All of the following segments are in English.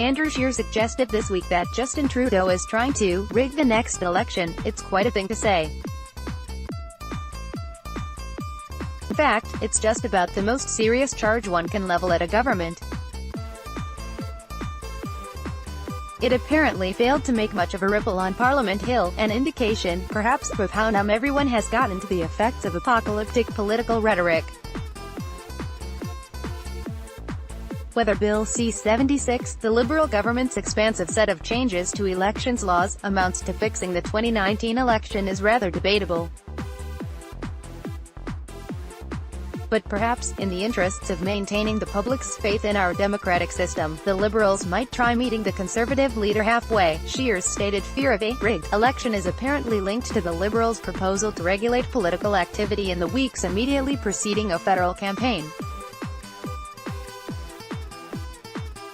Andrew Scheer suggested this week that Justin Trudeau is trying to rig the next election. It's quite a thing to say. In fact, it's just about the most serious charge one can level at a government. It apparently failed to make much of a ripple on Parliament Hill, an indication, perhaps, of how numb everyone has gotten to the effects of apocalyptic political rhetoric. Whether Bill C-76, the Liberal government's expansive set of changes to elections laws, amounts to fixing the 2019 election is rather debatable. But perhaps, in the interests of maintaining the public's faith in our democratic system, the Liberals might try meeting the Conservative leader halfway. Scheer's stated fear of a rigged election is apparently linked to the Liberals' proposal to regulate political activity in the weeks immediately preceding a federal campaign.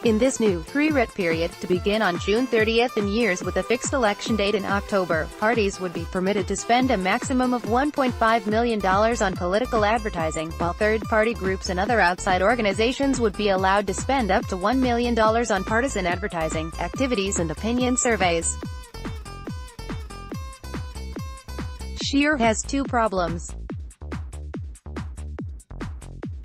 In this new, pre-writ period, to begin on June 30th in years with a fixed election date in October, parties would be permitted to spend a maximum of $1.5 million on political advertising, while third-party groups and other outside organizations would be allowed to spend up to $1 million on partisan advertising, activities and opinion surveys. Scheer has two problems.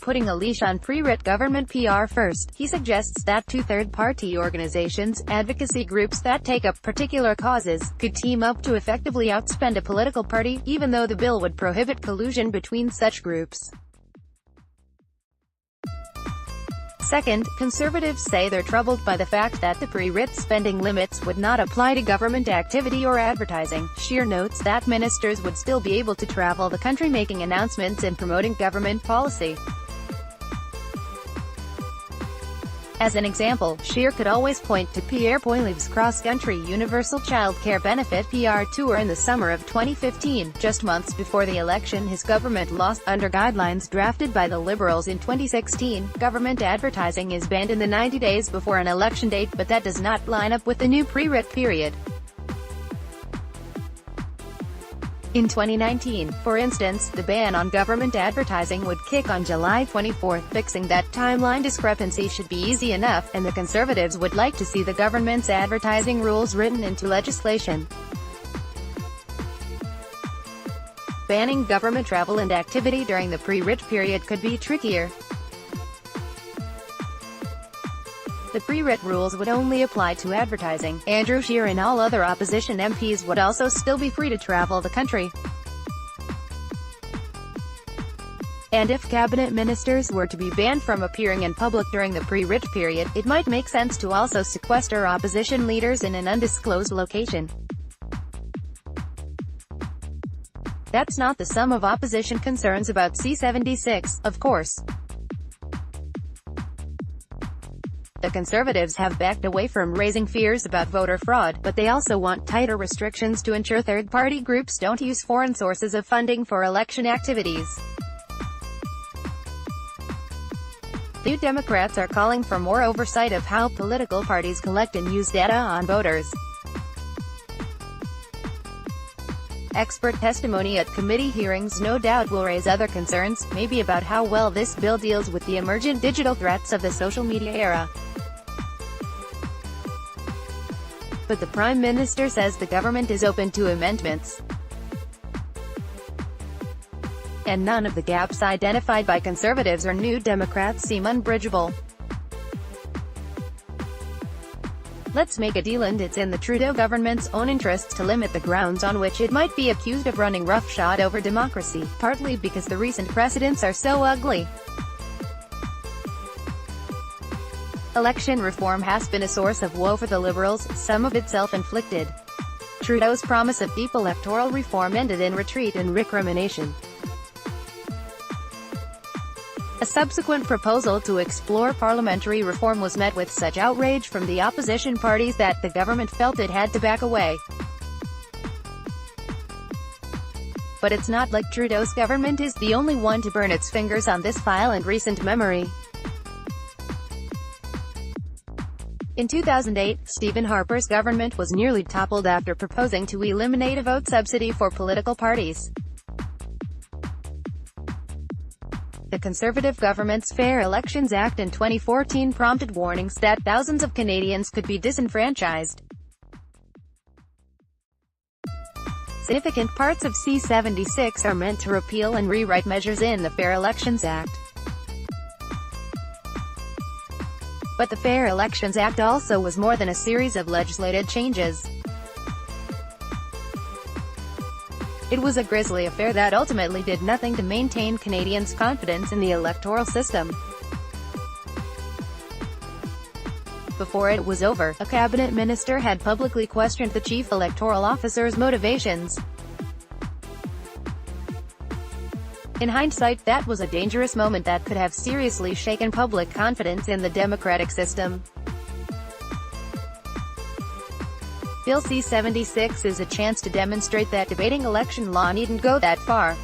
Putting a leash on pre-writ government PR first, he suggests that two third-party organizations, advocacy groups that take up particular causes, could team up to effectively outspend a political party, even though the bill would prohibit collusion between such groups. Second, Conservatives say they're troubled by the fact that the pre-writ spending limits would not apply to government activity or advertising. Scheer notes that ministers would still be able to travel the country making announcements and promoting government policy. As an example, Scheer could always point to Pierre Poilievre's cross-country universal child care benefit PR tour in the summer of 2015. Just months before the election his government lost. Under guidelines drafted by the Liberals in 2016, government advertising is banned in the 90 days before an election date, but that does not line up with the new pre-writ period. In 2019, for instance, the ban on government advertising would kick on July 24. Fixing that timeline discrepancy should be easy enough, and the Conservatives would like to see the government's advertising rules written into legislation. Banning government travel and activity during the pre-writ period could be trickier. The pre-writ rules would only apply to advertising. Andrew Scheer and all other opposition MPs would also still be free to travel the country. And if cabinet ministers were to be banned from appearing in public during the pre-writ period, it might make sense to also sequester opposition leaders in an undisclosed location. That's not the sum of opposition concerns about C-76, of course. The Conservatives have backed away from raising fears about voter fraud, but they also want tighter restrictions to ensure third-party groups don't use foreign sources of funding for election activities. New Democrats are calling for more oversight of how political parties collect and use data on voters. Expert testimony at committee hearings no doubt will raise other concerns, maybe about how well this bill deals with the emergent digital threats of the social media era. But the Prime Minister says the government is open to amendments. And none of the gaps identified by Conservatives or New Democrats seem unbridgeable. Let's make a deal, and it's in the Trudeau government's own interests to limit the grounds on which it might be accused of running roughshod over democracy, partly because the recent precedents are so ugly. Election reform has been a source of woe for the Liberals, some of it self-inflicted. Trudeau's promise of deep electoral reform ended in retreat and recrimination. A subsequent proposal to explore parliamentary reform was met with such outrage from the opposition parties that the government felt it had to back away. But it's not like Trudeau's government is the only one to burn its fingers on this file in recent memory. In 2008, Stephen Harper's government was nearly toppled after proposing to eliminate a vote subsidy for political parties. The Conservative government's Fair Elections Act in 2014 prompted warnings that thousands of Canadians could be disenfranchised. Significant parts of C-76 are meant to repeal and rewrite measures in the Fair Elections Act. But the Fair Elections Act also was more than a series of legislated changes. It was a grisly affair that ultimately did nothing to maintain Canadians' confidence in the electoral system. Before it was over, a cabinet minister had publicly questioned the chief electoral officer's motivations. In hindsight, that was a dangerous moment that could have seriously shaken public confidence in the democratic system. Bill C-76 is a chance to demonstrate that debating election law needn't go that far.